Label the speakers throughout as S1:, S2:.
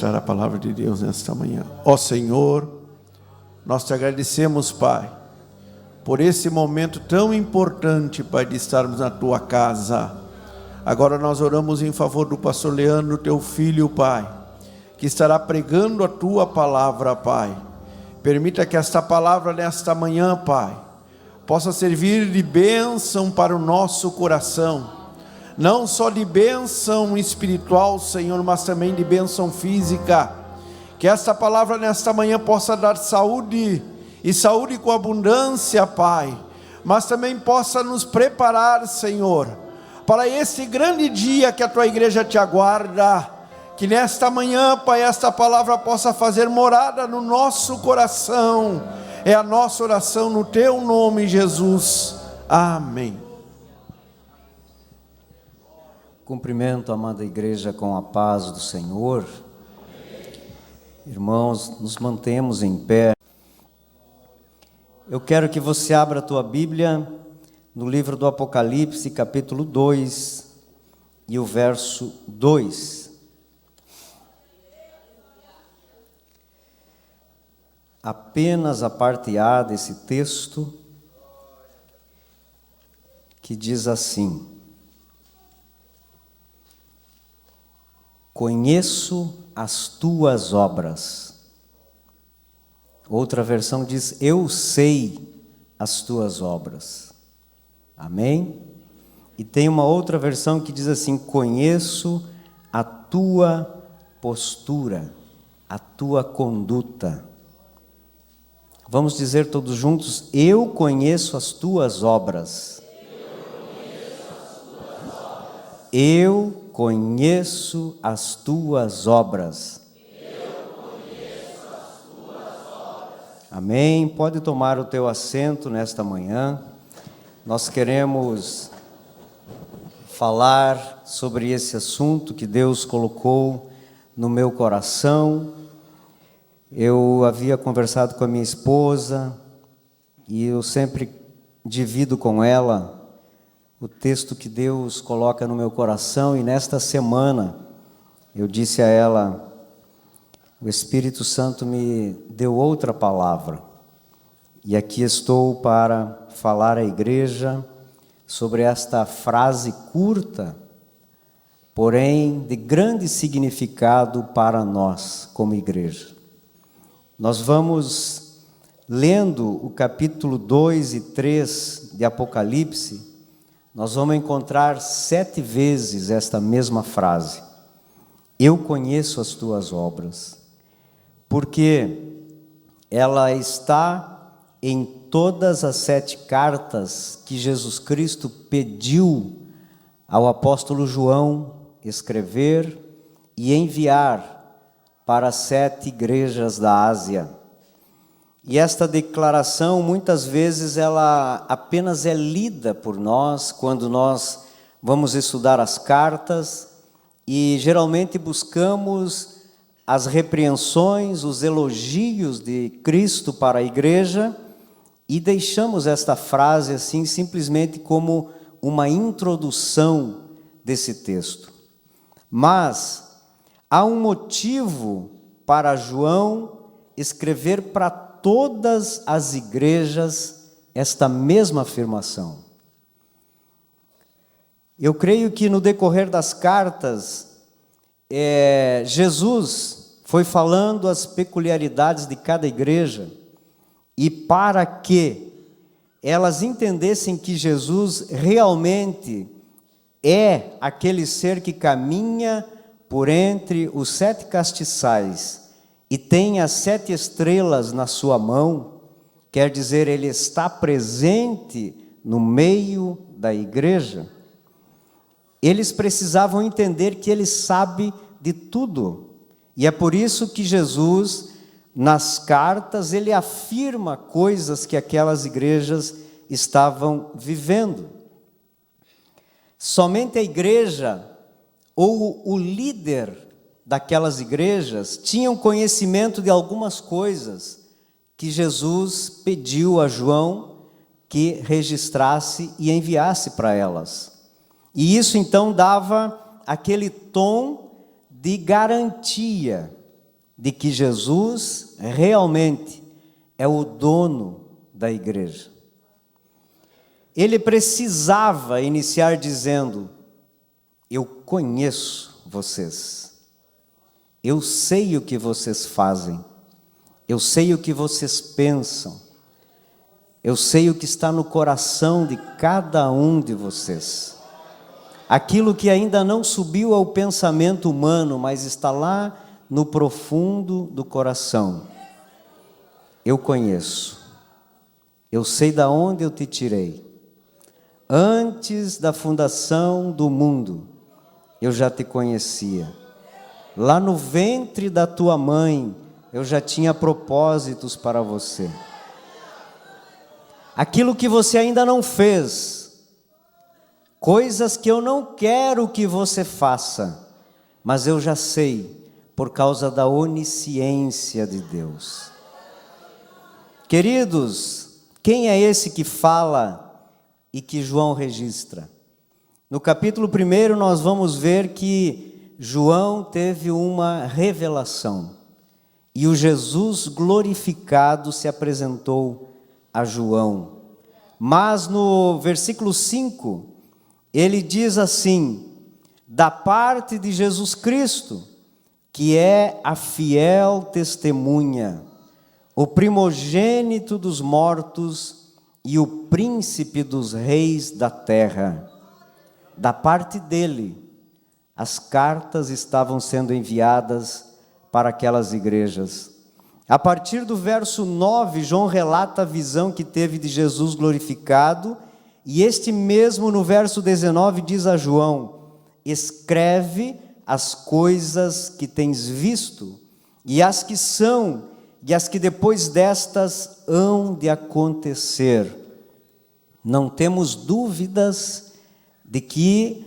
S1: ministrar a palavra de Deus nesta manhã. Ó Senhor, nós te agradecemos, Pai, por esse momento tão importante, Pai, de estarmos na tua casa. Agora nós oramos em favor do pastor Leandro, teu filho, Pai, que estará pregando a tua palavra, Pai. Permita que esta palavra nesta manhã, Pai, possa servir de bênção para o nosso coração. Não só de bênção espiritual, Senhor, mas também de bênção física. Que esta palavra nesta manhã possa dar saúde, e saúde com abundância, Pai. Mas também possa nos preparar, Senhor, para esse grande dia que a tua igreja te aguarda. Que nesta manhã, Pai, esta palavra possa fazer morada no nosso coração. É a nossa oração no teu nome, Jesus. Amém.
S2: Cumprimento a amada igreja com a paz do Senhor. Irmãos, nos mantemos em pé. Eu quero que você abra a tua Bíblia no livro do Apocalipse, capítulo 2, e o verso 2. Apenas a parte A desse texto, que diz assim: conheço as tuas obras. Outra versão diz: eu sei as tuas obras. Amém? E tem uma outra versão que diz assim: conheço a tua postura, a tua conduta. Vamos dizer todos juntos: eu conheço as tuas obras. Eu conheço as tuas obras. Amém? Pode tomar o teu assento nesta manhã. Nós queremos falar sobre esse assunto que Deus colocou no meu coração. Eu havia conversado com a minha esposa e eu sempre divido com ela o texto que Deus coloca no meu coração, e nesta semana eu disse a ela: o Espírito Santo me deu outra palavra, e aqui estou para falar à igreja sobre esta frase curta, porém de grande significado para nós como igreja. Nós vamos lendo o capítulo 2 e 3 de Apocalipse. Nós vamos encontrar 7 vezes esta mesma frase: eu conheço as tuas obras, porque ela está em todas as 7 cartas que Jesus Cristo pediu ao apóstolo João escrever e enviar para as 7 igrejas da Ásia. E esta declaração, muitas vezes, ela apenas é lida por nós quando nós vamos estudar as cartas, e geralmente buscamos as repreensões, os elogios de Cristo para a igreja, e deixamos esta frase assim simplesmente como uma introdução desse texto. Mas há um motivo para João escrever para todas as igrejas esta mesma afirmação. Eu creio que no decorrer das cartas, Jesus foi falando as peculiaridades de cada igreja, e para que elas entendessem que Jesus realmente é aquele ser que caminha por entre os 7 castiçais e tem as 7 estrelas na sua mão, quer dizer, ele está presente no meio da igreja. Eles precisavam entender que ele sabe de tudo, e é por isso que Jesus, nas cartas, ele afirma coisas que aquelas igrejas estavam vivendo. Somente a igreja ou o líder daquelas igrejas tinham conhecimento de algumas coisas que Jesus pediu a João que registrasse e enviasse para elas. E isso então dava aquele tom de garantia de que Jesus realmente é o dono da igreja. Ele precisava iniciar dizendo: eu conheço vocês, eu sei o que vocês fazem, eu sei o que vocês pensam, eu sei o que está no coração de cada um de vocês. Aquilo que ainda não subiu ao pensamento humano, mas está lá no profundo do coração. Eu conheço, eu sei de onde eu te tirei. Antes da fundação do mundo, eu já te conhecia. Lá no ventre da tua mãe, eu já tinha propósitos para você. Aquilo que você ainda não fez, coisas que eu não quero que você faça, mas eu já sei, por causa da onisciência de Deus. Queridos, quem é esse que fala e que João registra? No capítulo 1 nós vamos ver que João teve uma revelação, e o Jesus glorificado se apresentou a João. Mas no versículo 5, ele diz assim: da parte de Jesus Cristo, que é a fiel testemunha, o primogênito dos mortos e o príncipe dos reis da terra. Da parte dele, as cartas estavam sendo enviadas para aquelas igrejas. A partir do verso 9, João relata a visão que teve de Jesus glorificado, e este mesmo no verso 19 diz a João: escreve as coisas que tens visto, e as que são, e as que depois destas hão de acontecer. Não temos dúvidas de que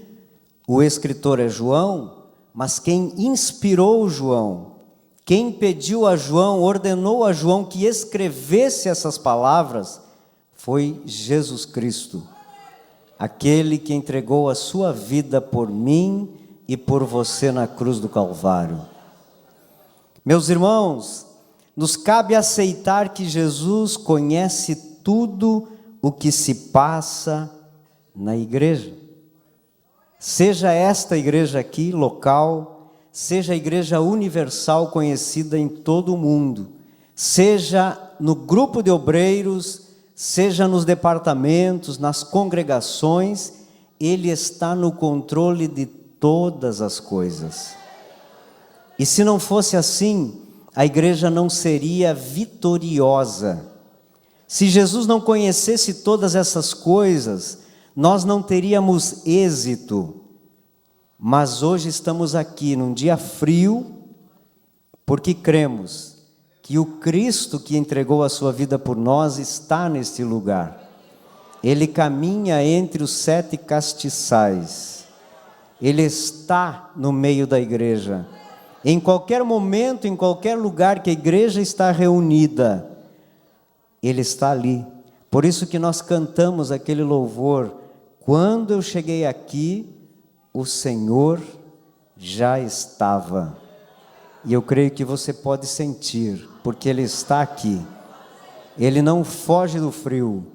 S2: o escritor é João, mas quem inspirou João, quem pediu a João, ordenou a João que escrevesse essas palavras, foi Jesus Cristo, aquele que entregou a sua vida por mim e por você na cruz do Calvário. Meus irmãos, nos cabe aceitar que Jesus conhece tudo o que se passa na igreja. Seja esta igreja aqui, local, seja a igreja universal conhecida em todo o mundo, seja no grupo de obreiros, seja nos departamentos, nas congregações, Ele está no controle de todas as coisas. E se não fosse assim, a igreja não seria vitoriosa. Se Jesus não conhecesse todas essas coisas, nós não teríamos êxito. Mas hoje estamos aqui num dia frio, porque cremos que o Cristo que entregou a sua vida por nós está neste lugar. Ele caminha entre os 7 castiçais. Ele está no meio da igreja. Em qualquer momento, em qualquer lugar que a igreja está reunida, Ele está ali. Por isso que nós cantamos aquele louvor: quando eu cheguei aqui, o Senhor já estava. E eu creio que você pode sentir, porque Ele está aqui. Ele não foge do frio,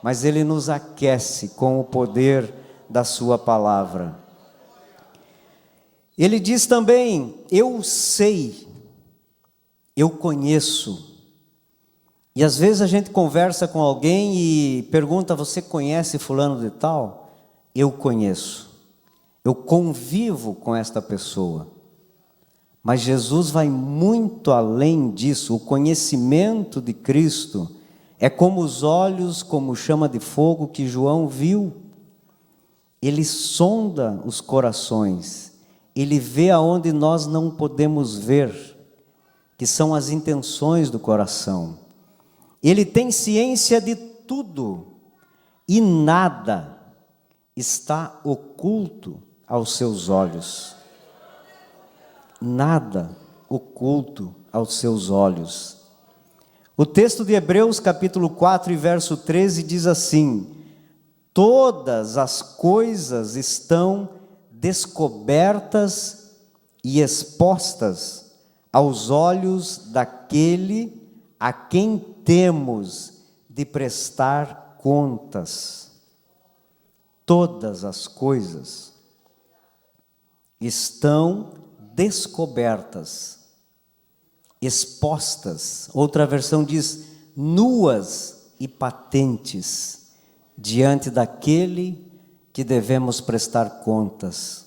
S2: mas Ele nos aquece com o poder da sua palavra. Ele diz também: eu sei, eu conheço. E às vezes a gente conversa com alguém e pergunta: você conhece fulano de tal? Eu conheço, eu convivo com esta pessoa. Mas Jesus vai muito além disso. O conhecimento de Cristo é como os olhos, como chama de fogo que João viu. Ele sonda os corações, Ele vê aonde nós não podemos ver, que são as intenções do coração. Ele tem ciência de tudo, e nada está oculto aos seus olhos. Nada oculto aos seus olhos. O texto de Hebreus capítulo 4 e verso 13 diz assim: todas as coisas estão descobertas e expostas aos olhos daquele a quem temos de prestar contas. Todas as coisas estão descobertas, expostas. Outra versão diz nuas e patentes diante daquele que devemos prestar contas.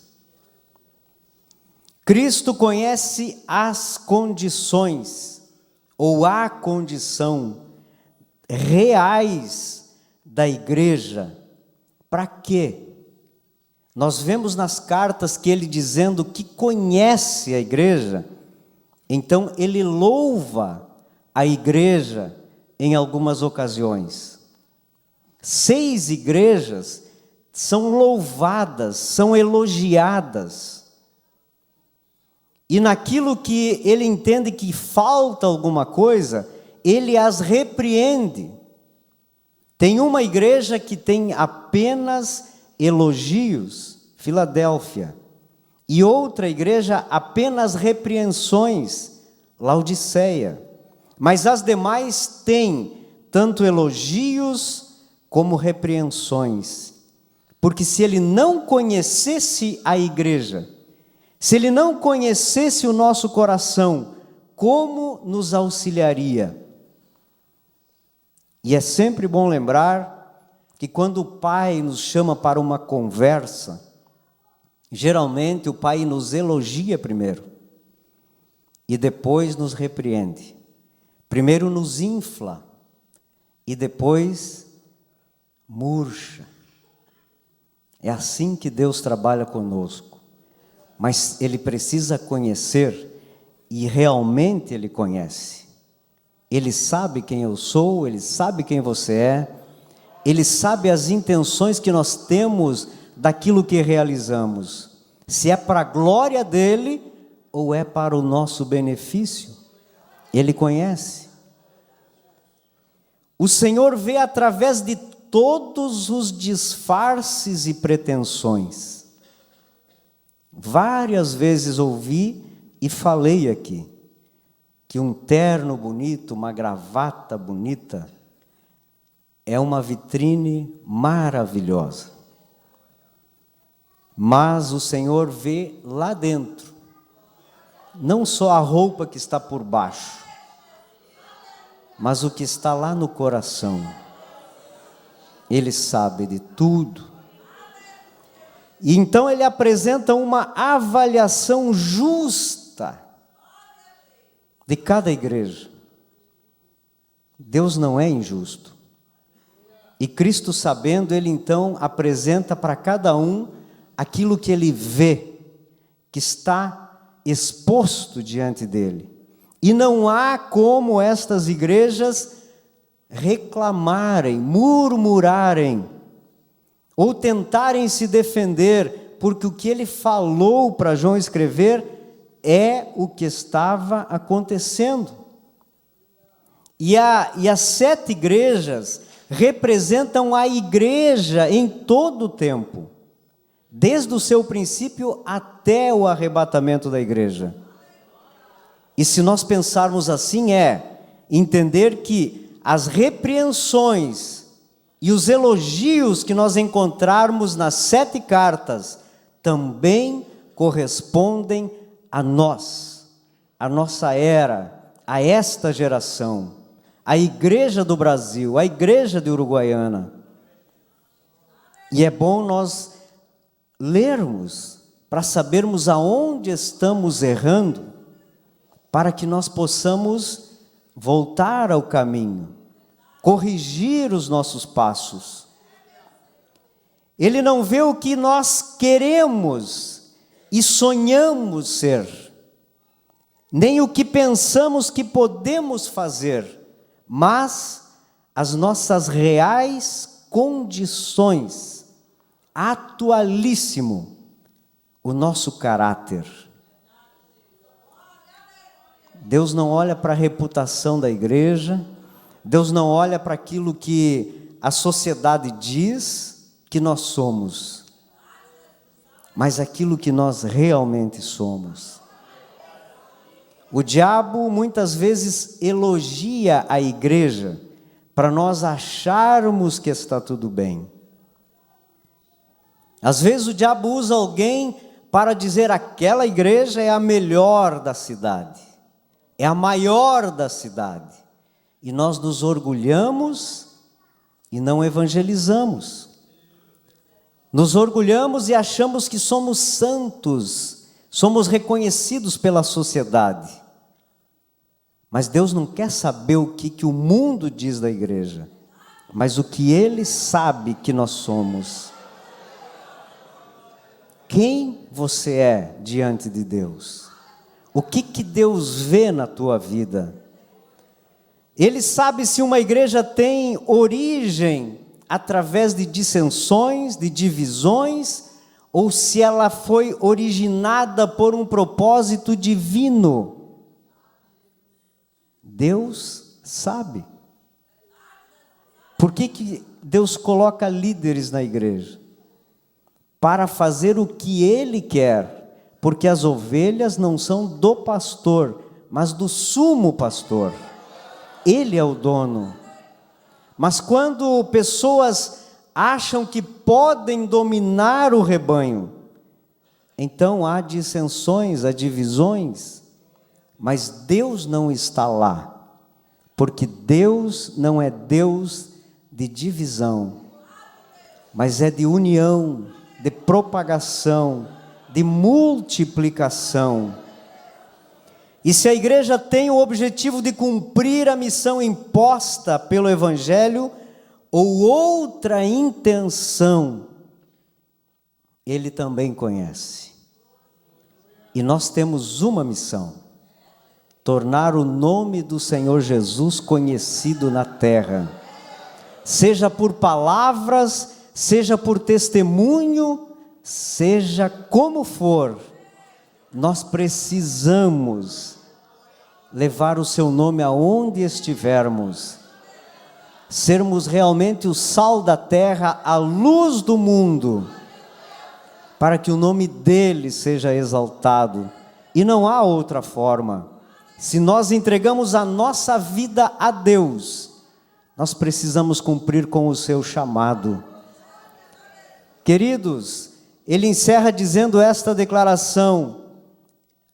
S2: Cristo conhece as condições, ou a condição reais da igreja. Para quê? Nós vemos nas cartas que ele dizendo que conhece a igreja, então ele louva a igreja em algumas ocasiões. 6 igrejas são louvadas, são elogiadas. E naquilo que ele entende que falta alguma coisa, ele as repreende. Tem uma igreja que tem apenas elogios, Filadélfia, e outra igreja apenas repreensões, Laodiceia. Mas as demais têm tanto elogios como repreensões. Porque se ele não conhecesse a igreja, se ele não conhecesse o nosso coração, como nos auxiliaria? E é sempre bom lembrar que quando o Pai nos chama para uma conversa, geralmente o Pai nos elogia primeiro e depois nos repreende. Primeiro nos infla e depois murcha. É assim que Deus trabalha conosco. Mas Ele precisa conhecer, e realmente Ele conhece. Ele sabe quem eu sou, Ele sabe quem você é, Ele sabe as intenções que nós temos daquilo que realizamos. Se é para a glória dEle ou é para o nosso benefício. Ele conhece. O Senhor vê através de todos os disfarces e pretensões. Várias vezes ouvi e falei aqui que um terno bonito, uma gravata bonita, é uma vitrine maravilhosa. Mas o Senhor vê lá dentro, não só a roupa que está por baixo, mas o que está lá no coração. Ele sabe de tudo. E então ele apresenta uma avaliação justa de cada igreja. Deus não é injusto. E Cristo, sabendo, ele então apresenta para cada um aquilo que ele vê, que está exposto diante dele. E não há como estas igrejas reclamarem, murmurarem, ou tentarem se defender, porque o que ele falou para João escrever é o que estava acontecendo. E as 7 igrejas representam a igreja em todo o tempo, desde o seu princípio até o arrebatamento da igreja. E se nós pensarmos assim, entender que as repreensões e os elogios que nós encontrarmos nas 7 cartas também correspondem a nós, a nossa era, a esta geração, a igreja do Brasil, a igreja de Uruguaiana. E é bom nós lermos para sabermos aonde estamos errando, para que nós possamos voltar ao caminho, corrigir os nossos passos. Ele não vê o que nós queremos e sonhamos ser, nem o que pensamos que podemos fazer, mas as nossas reais condições, atualíssimo o nosso caráter. Deus não olha para a reputação da igreja, Deus não olha para aquilo que a sociedade diz que nós somos, mas aquilo que nós realmente somos. O diabo muitas vezes elogia a igreja para nós acharmos que está tudo bem. Às vezes o diabo usa alguém para dizer: aquela igreja é a melhor da cidade, é a maior da cidade. E nós nos orgulhamos e não evangelizamos. Nos orgulhamos e achamos que somos santos, somos reconhecidos pela sociedade. Mas Deus não quer saber o que o mundo diz da igreja, mas o que Ele sabe que nós somos. Quem você é diante de Deus? O que Deus vê na tua vida? Ele sabe se uma igreja tem origem através de dissensões, de divisões, ou se ela foi originada por um propósito divino. Deus sabe. Por que Deus coloca líderes na igreja? Para fazer o que Ele quer, porque as ovelhas não são do pastor, mas do sumo pastor. Ele é o dono. Mas quando pessoas acham que podem dominar o rebanho, então há dissensões, há divisões, mas Deus não está lá, porque Deus não é Deus de divisão, mas é de união, de propagação, de multiplicação. E se a igreja tem o objetivo de cumprir a missão imposta pelo Evangelho, ou outra intenção, Ele também conhece. E nós temos uma missão: tornar o nome do Senhor Jesus conhecido na terra, seja por palavras, seja por testemunho, seja como for, nós precisamos levar o seu nome aonde estivermos, sermos realmente o sal da terra, a luz do mundo, para que o nome dele seja exaltado. E não há outra forma. Se nós entregamos a nossa vida a Deus, nós precisamos cumprir com o seu chamado. Queridos, ele encerra dizendo esta declaração: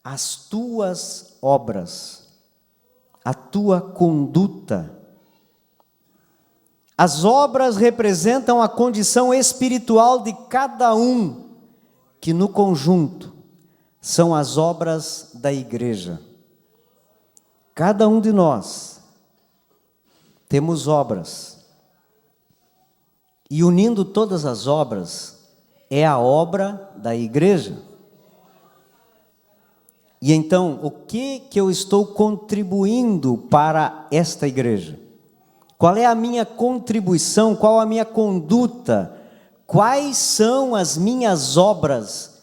S2: as tuas obras, a tua conduta. As obras representam a condição espiritual de cada um, que no conjunto são as obras da igreja. Cada um de nós temos obras, e unindo todas as obras, é a obra da igreja. E então, o que eu estou contribuindo para esta igreja? Qual é a minha contribuição? Qual a minha conduta? Quais são as minhas obras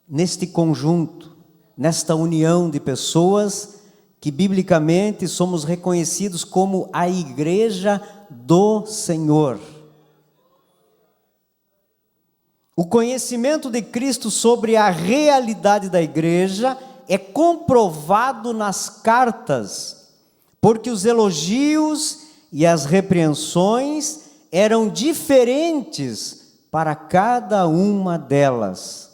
S2: neste conjunto, nesta união de pessoas que biblicamente somos reconhecidos como a igreja do Senhor? O conhecimento de Cristo sobre a realidade da igreja é comprovado nas cartas, porque os elogios e as repreensões eram diferentes para cada uma delas.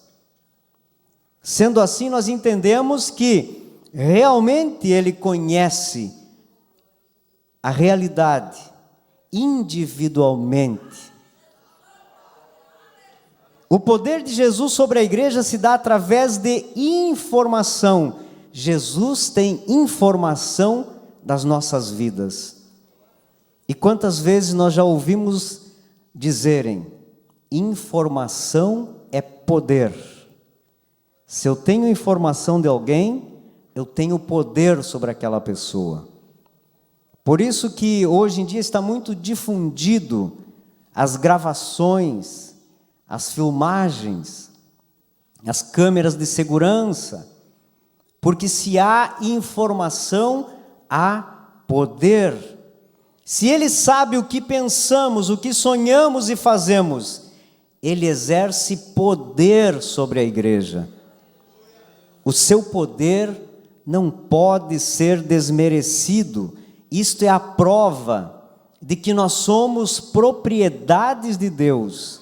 S2: Sendo assim, nós entendemos que realmente ele conhece a realidade individualmente. O poder de Jesus sobre a igreja se dá através de informação. Jesus tem informação das nossas vidas. E quantas vezes nós já ouvimos dizerem: informação é poder. Se eu tenho informação de alguém, eu tenho poder sobre aquela pessoa. Por isso que hoje em dia está muito difundido as gravações, as filmagens, as câmeras de segurança, porque se há informação, há poder. Se ele sabe o que pensamos, o que sonhamos e fazemos, ele exerce poder sobre a igreja. O seu poder não pode ser desmerecido. Isto é a prova de que nós somos propriedades de Deus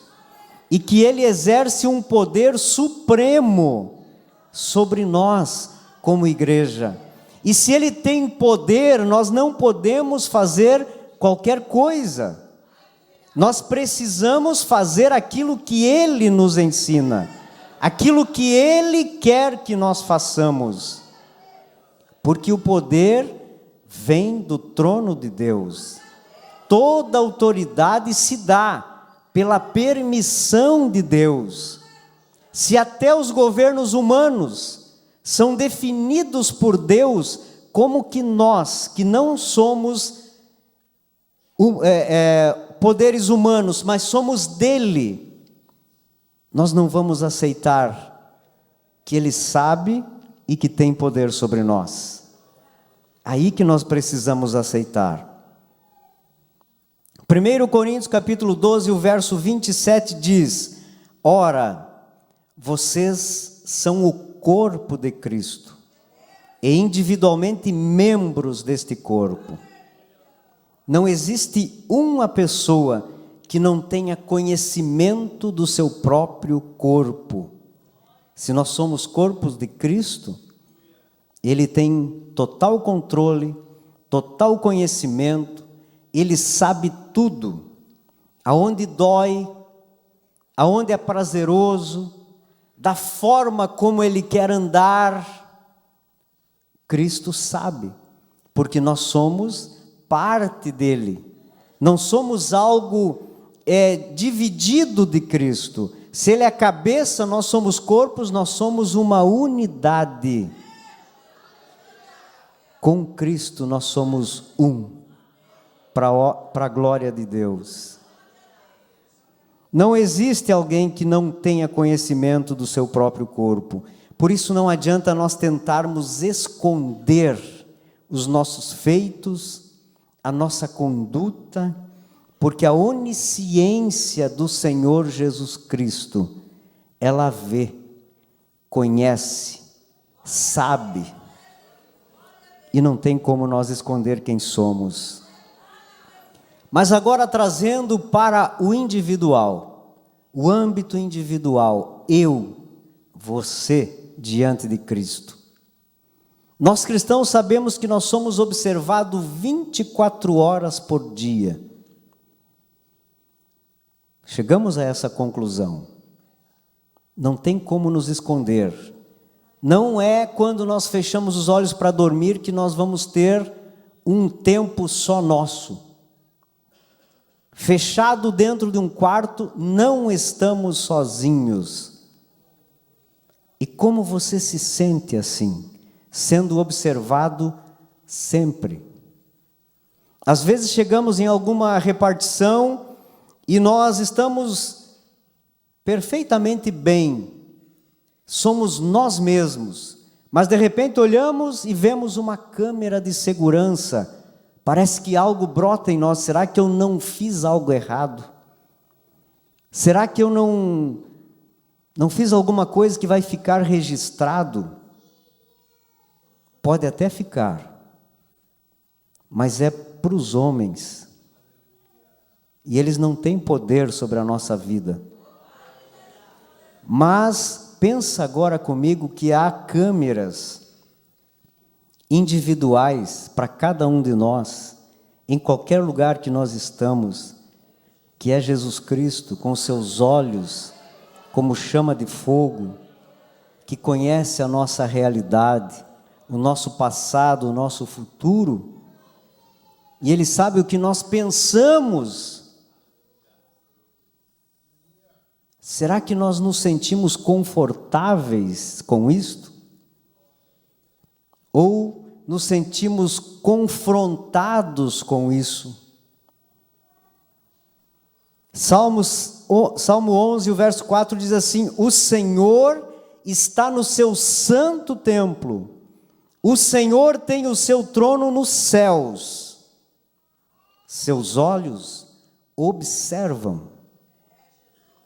S2: e que Ele exerce um poder supremo sobre nós como igreja. E se Ele tem poder, nós não podemos fazer qualquer coisa. Nós precisamos fazer aquilo que Ele nos ensina, aquilo que Ele quer que nós façamos, porque o poder vem do trono de Deus. Toda autoridade se dá pela permissão de Deus. Se até os governos humanos são definidos por Deus, como que nós, que não somos poderes humanos, mas somos dele, nós não vamos aceitar que Ele sabe e que tem poder sobre nós? Aí que nós precisamos aceitar. 1 Coríntios capítulo 12, o verso 27 diz: ora, vocês são o corpo de Cristo e individualmente membros deste corpo. Não existe uma pessoa que não tenha conhecimento do seu próprio corpo. Se nós somos corpos de Cristo, Ele tem total controle, total conhecimento, Ele sabe tudo, aonde dói, aonde é prazeroso, da forma como Ele quer andar. Cristo sabe, porque nós somos parte dele, não somos algo dividido de Cristo. Se Ele é a cabeça, nós somos corpos, nós somos uma unidade. Com Cristo nós somos um, para a glória de Deus. Não existe alguém que não tenha conhecimento do seu próprio corpo. Por isso não adianta nós tentarmos esconder os nossos feitos, a nossa conduta, porque a onisciência do Senhor Jesus Cristo, ela vê, conhece, sabe, e não tem como nós esconder quem somos. Mas agora trazendo para o individual, o âmbito individual, eu, você, diante de Cristo. Nós cristãos sabemos que nós somos observados 24 horas por dia. Chegamos a essa conclusão. Não tem como nos esconder. Não é quando nós fechamos os olhos para dormir que nós vamos ter um tempo só nosso. Fechado dentro de um quarto, não estamos sozinhos. E como você se sente assim? Sendo observado sempre. Às vezes chegamos em alguma repartição e nós estamos perfeitamente bem, somos nós mesmos, mas de repente olhamos e vemos uma câmera de segurança, parece que algo brota em nós. Será que eu não fiz algo errado? Será que eu não fiz alguma coisa que vai ficar registrado? Pode até ficar, mas é para os homens, e eles não têm poder sobre a nossa vida. Mas pensa agora comigo que há câmeras individuais para cada um de nós, em qualquer lugar que nós estamos, que é Jesus Cristo, com seus olhos como chama de fogo, que conhece a nossa realidade, o nosso passado, o nosso futuro, e Ele sabe o que nós pensamos. Será que nós nos sentimos confortáveis com isto? Ou nos sentimos confrontados com isso? Salmo 11, o verso 4 diz assim: o Senhor está no seu santo templo, o Senhor tem o seu trono nos céus, seus olhos observam,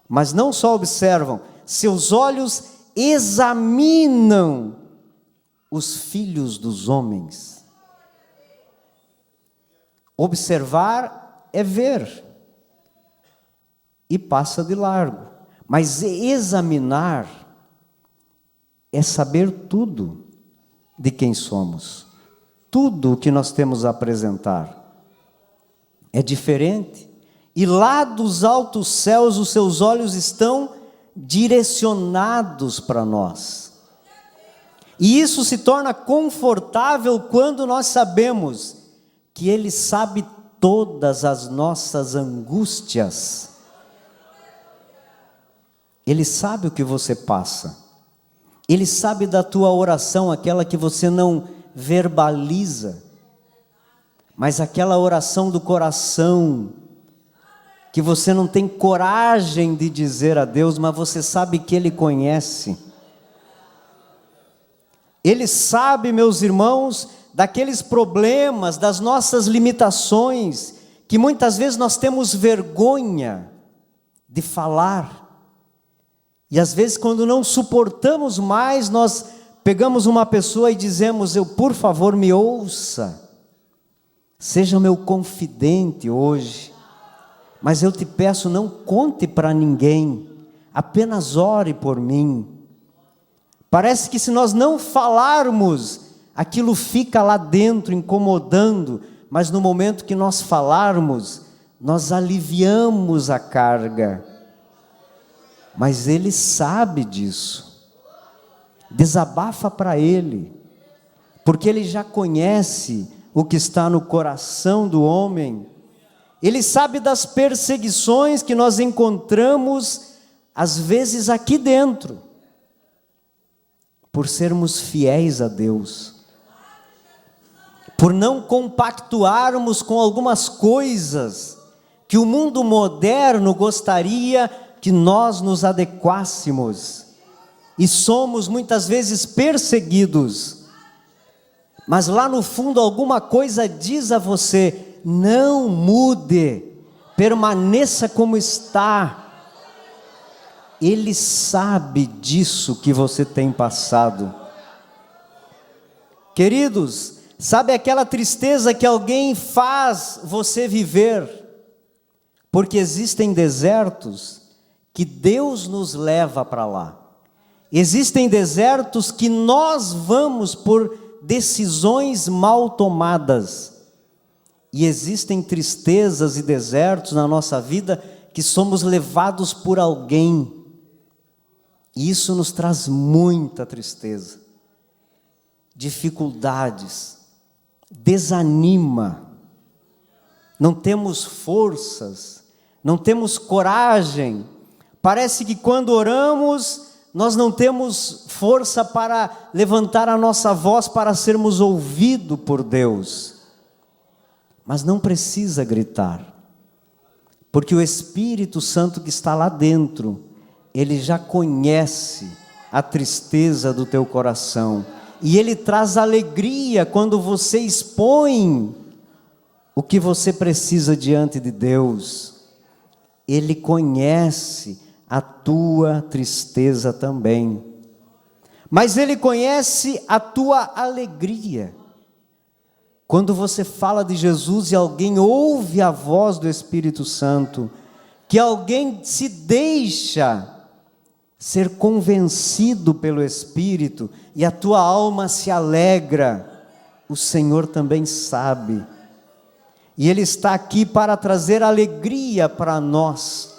S2: mas não só observam, seus olhos examinam os filhos dos homens. Observar é ver e passa de largo, mas examinar é saber tudo de quem somos, tudo o que nós temos a apresentar. É diferente, e lá dos altos céus os seus olhos estão direcionados para nós. E isso se torna confortável quando nós sabemos que Ele sabe todas as nossas angústias. Ele sabe o que você passa. Ele sabe da tua oração, aquela que você não verbaliza, mas aquela oração do coração, que você não tem coragem de dizer a Deus, mas você sabe que Ele conhece. Ele sabe, meus irmãos, daqueles problemas, das nossas limitações, que muitas vezes nós temos vergonha de falar. E às vezes, quando não suportamos mais, nós pegamos uma pessoa e dizemos: por favor, me ouça, seja meu confidente hoje, mas eu te peço, não conte para ninguém, apenas ore por mim. Parece que se nós não falarmos, aquilo fica lá dentro incomodando, mas no momento que nós falarmos, nós aliviamos a carga. Mas Ele sabe disso. Desabafa para Ele, porque Ele já conhece o que está no coração do homem. Ele sabe das perseguições que nós encontramos, às vezes aqui dentro, por sermos fiéis a Deus, por não compactuarmos com algumas coisas que o mundo moderno gostaria que nós nos adequássemos, e somos muitas vezes perseguidos, mas lá no fundo alguma coisa diz a você: não mude, permaneça como está. Ele sabe disso que você tem passado. Queridos, sabe aquela tristeza que alguém faz você viver? Porque existem desertos que Deus nos leva para lá. Existem desertos que nós vamos por decisões mal tomadas. E existem tristezas e desertos na nossa vida que somos levados por alguém. E isso nos traz muita tristeza, dificuldades, desanima. Não temos forças, não temos coragem. Parece que quando oramos, nós não temos força para levantar a nossa voz para sermos ouvidos por Deus. Mas não precisa gritar, porque o Espírito Santo que está lá dentro, Ele já conhece a tristeza do teu coração, e Ele traz alegria quando você expõe o que você precisa diante de Deus. Ele conhece a tua tristeza também, mas Ele conhece a tua alegria. Quando você fala de Jesus e alguém ouve a voz do Espírito Santo, que alguém se deixa ser convencido pelo Espírito, e a tua alma se alegra, o Senhor também sabe, e Ele está aqui para trazer alegria para nós.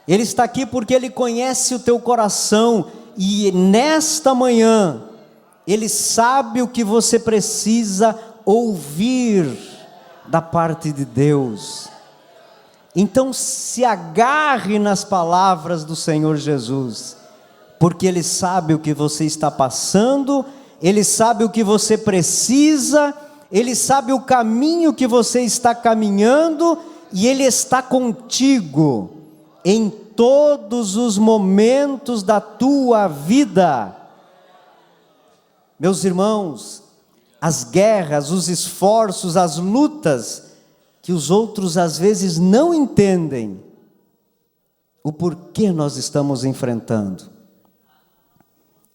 S2: Ele está aqui porque Ele conhece o teu coração, e nesta manhã, Ele sabe o que você precisa ouvir da parte de Deus. Então se agarre nas palavras do Senhor Jesus, porque Ele sabe o que você está passando, Ele sabe o que você precisa, Ele sabe o caminho que você está caminhando, e Ele está contigo em todos os momentos da tua vida. Meus irmãos, as guerras, os esforços, as lutas, que os outros às vezes não entendem o porquê nós estamos enfrentando.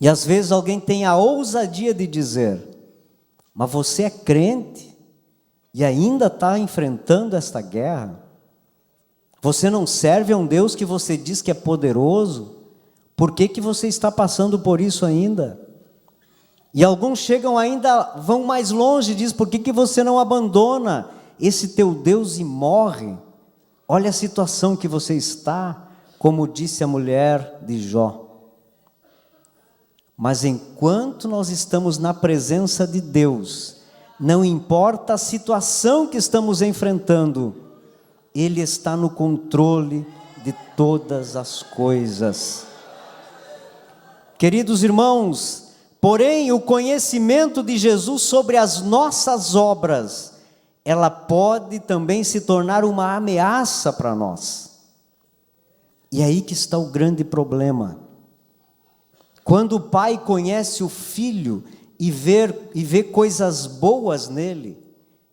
S2: E às vezes alguém tem a ousadia de dizer: mas você é crente e ainda está enfrentando esta guerra? Você não serve a um Deus que você diz que é poderoso? Por que você está passando por isso ainda? E alguns chegam ainda, vão mais longe e dizem: por que você não abandona esse teu Deus e morre? Olha a situação que você está, como disse a mulher de Jó. Mas enquanto nós estamos na presença de Deus, não importa a situação que estamos enfrentando, Ele está no controle de todas as coisas. Queridos irmãos, porém o conhecimento de Jesus sobre as nossas obras, ela pode também se tornar uma ameaça para nós. E é aí que está o grande problema. Quando o pai conhece o filho e vê coisas boas nele,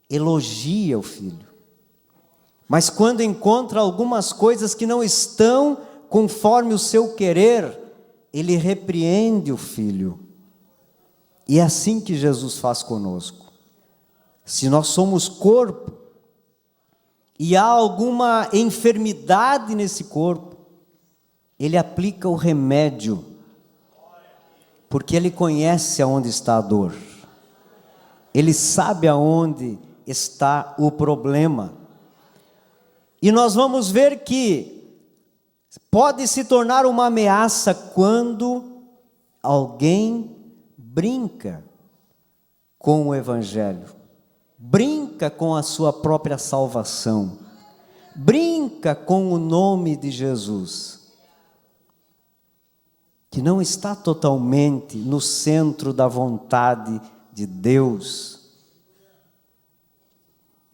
S2: elogia o filho. Mas quando encontra algumas coisas que não estão conforme o seu querer, ele repreende o filho. E é assim que Jesus faz conosco. Se nós somos corpo, e há alguma enfermidade nesse corpo, ele aplica o remédio, porque ele conhece aonde está a dor, ele sabe aonde está o problema. E nós vamos ver que pode se tornar uma ameaça quando alguém brinca com o Evangelho, brinca com a sua própria salvação, brinca com o nome de Jesus, que não está totalmente no centro da vontade de Deus.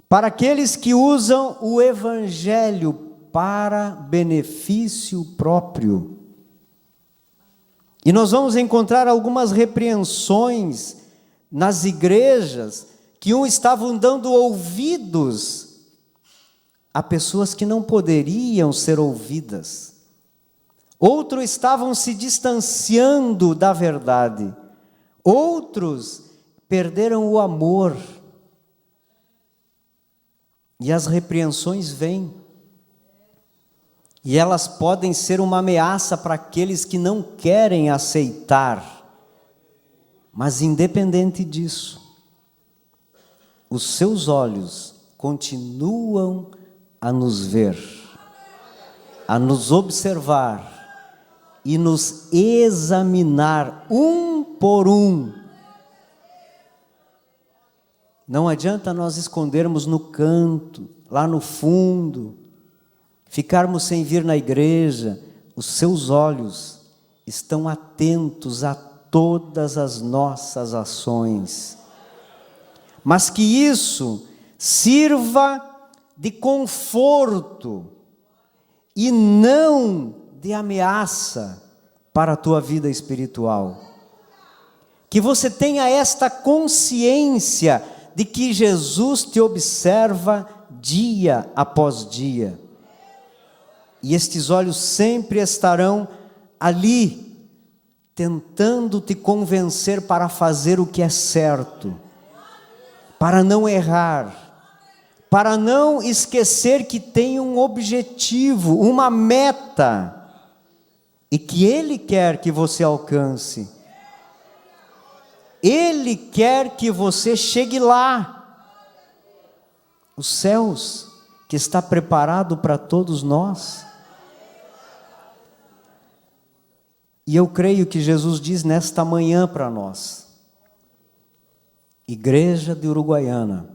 S2: Para aqueles que usam o Evangelho para benefício próprio. E nós vamos encontrar algumas repreensões nas igrejas, que estavam dando ouvidos a pessoas que não poderiam ser ouvidas. Outros estavam se distanciando da verdade. Outros perderam o amor. E as repreensões vêm. E elas podem ser uma ameaça para aqueles que não querem aceitar. Mas independente disso, os seus olhos continuam a nos ver, a nos observar e nos examinar um por um. Não adianta nós escondermos no canto, lá no fundo, ficarmos sem vir na igreja. Os seus olhos estão atentos a todas as nossas ações. Mas que isso sirva de conforto e não de ameaça para a tua vida espiritual. Que você tenha esta consciência de que Jesus te observa dia após dia. E estes olhos sempre estarão ali, tentando te convencer para fazer o que é certo, para não errar, para não esquecer que tem um objetivo, uma meta, e que Ele quer que você alcance. Ele quer que você chegue lá. Os céus que está preparado para todos nós. E eu creio que Jesus diz nesta manhã para nós: Igreja de Uruguaiana,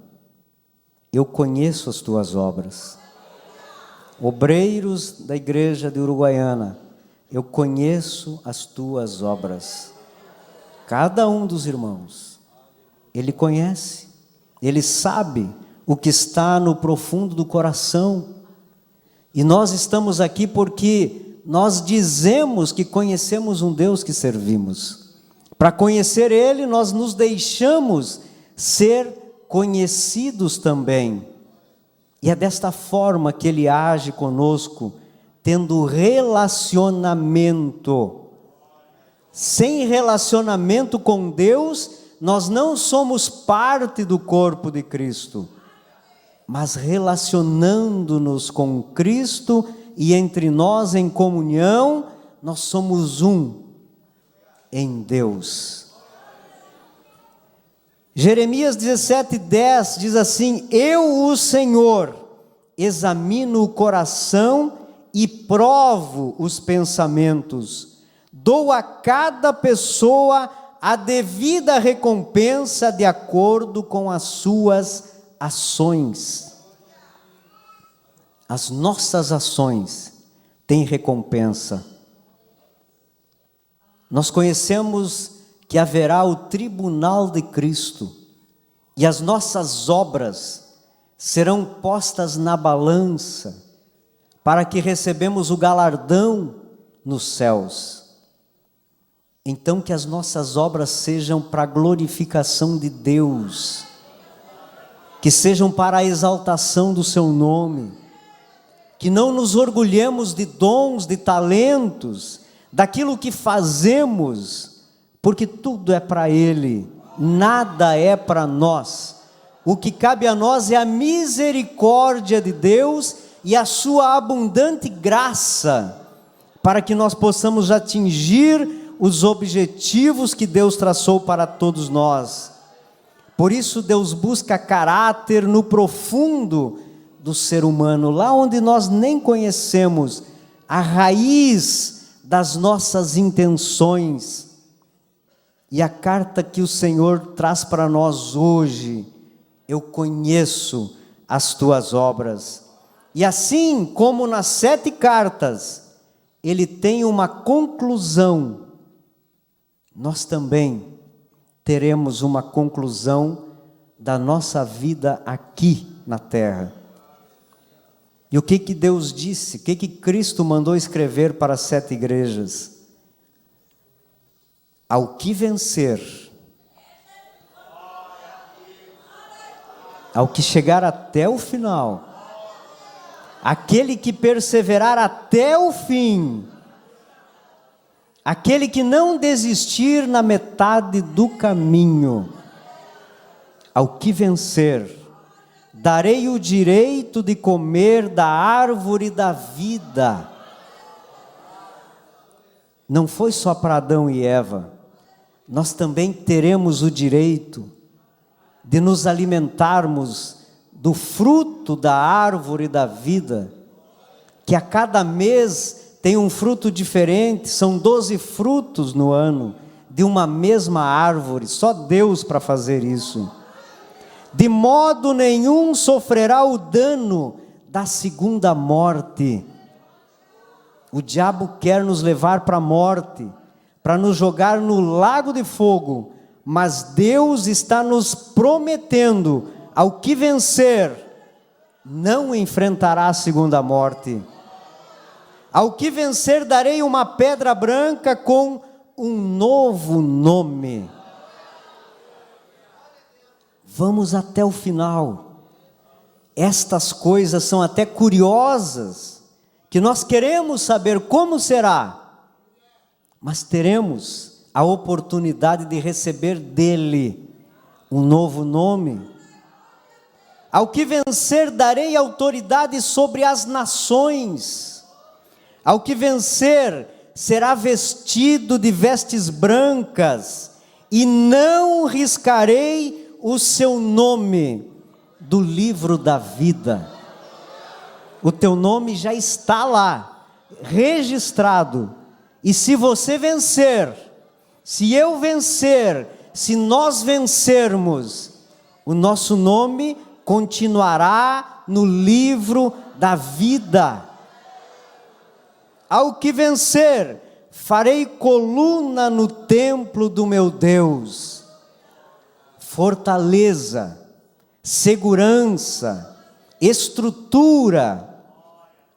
S2: eu conheço as tuas obras. Obreiros da igreja de Uruguaiana, eu conheço as tuas obras. Cada um dos irmãos, ele conhece, ele sabe o que está no profundo do coração. E nós estamos aqui porque nós dizemos que conhecemos um Deus que servimos. Para conhecer Ele, nós nos deixamos ser conhecidos também. E é desta forma que Ele age conosco, tendo relacionamento. Sem relacionamento com Deus, nós não somos parte do corpo de Cristo. Mas relacionando-nos com Cristo e entre nós em comunhão, nós somos um em Deus. Jeremias 17:10 diz assim: eu, o Senhor, examino o coração e provo os pensamentos, dou a cada pessoa a devida recompensa de acordo com as suas ações. As nossas ações têm recompensa. Nós conhecemos que haverá o tribunal de Cristo, e as nossas obras serão postas na balança, para que recebemos o galardão nos céus. Então que as nossas obras sejam para a glorificação de Deus, que sejam para a exaltação do seu nome, que não nos orgulhemos de dons, de talentos, daquilo que fazemos, porque tudo é para Ele, nada é para nós. O que cabe a nós é a misericórdia de Deus e a sua abundante graça, para que nós possamos atingir os objetivos que Deus traçou para todos nós. Por isso Deus busca caráter no profundo do ser humano, lá onde nós nem conhecemos a raiz das nossas intenções. E a carta que o Senhor traz para nós hoje: eu conheço as tuas obras. E assim como nas 7 cartas, ele tem uma conclusão, nós também teremos uma conclusão da nossa vida aqui na terra. E o que Deus disse? O que Cristo mandou escrever para as 7 igrejas? Ao que vencer, ao que chegar até o final, aquele que perseverar até o fim, aquele que não desistir na metade do caminho, ao que vencer, darei o direito de comer da árvore da vida. Não foi só para Adão e Eva, nós também teremos o direito de nos alimentarmos do fruto da árvore da vida, que a cada mês tem um fruto diferente, são 12 frutos no ano, de uma mesma árvore, só Deus para fazer isso. De modo nenhum sofrerá o dano da segunda morte. O diabo quer nos levar para a morte, para nos jogar no lago de fogo, mas Deus está nos prometendo: ao que vencer, não enfrentará a segunda morte. Ao que vencer, darei uma pedra branca com um novo nome. Vamos até o final. Estas coisas são até curiosas, que nós queremos saber como será, mas teremos a oportunidade de receber dele um novo nome. Ao que vencer, darei autoridade sobre as nações. Ao que vencer, será vestido de vestes brancas, e não riscarei o seu nome do livro da vida. O teu nome já está lá, registrado. E se você vencer, se eu vencer, se nós vencermos, o nosso nome continuará no livro da vida. Ao que vencer, farei coluna no templo do meu Deus. Fortaleza, segurança, estrutura.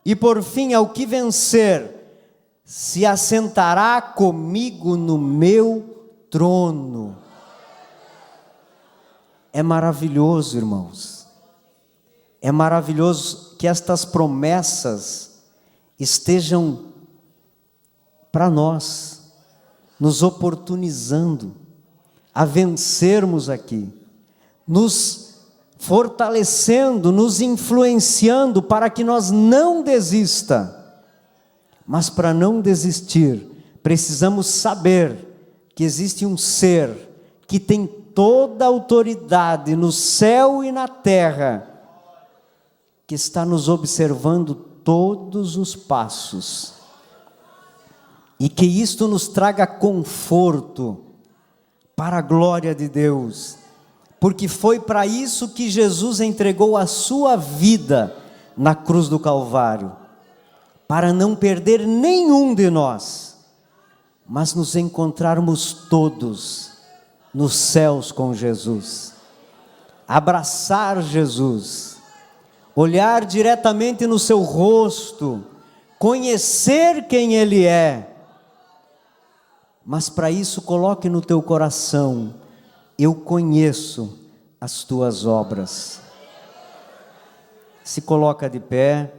S2: E por fim, ao que vencer, se assentará comigo no meu trono. É maravilhoso, irmãos. É maravilhoso que estas promessas estejam para nós, nos oportunizando a vencermos aqui, nos fortalecendo, nos influenciando para que nós não desista. Mas para não desistir, precisamos saber que existe um ser que tem toda a autoridade no céu e na terra, que está nos observando todos os passos, e que isto nos traga conforto para a glória de Deus, porque foi para isso que Jesus entregou a sua vida na cruz do Calvário, para não perder nenhum de nós, mas nos encontrarmos todos nos céus com Jesus, abraçar Jesus, olhar diretamente no seu rosto, conhecer quem Ele é. Mas para isso coloque no teu coração: eu conheço as tuas obras. Se coloca de pé.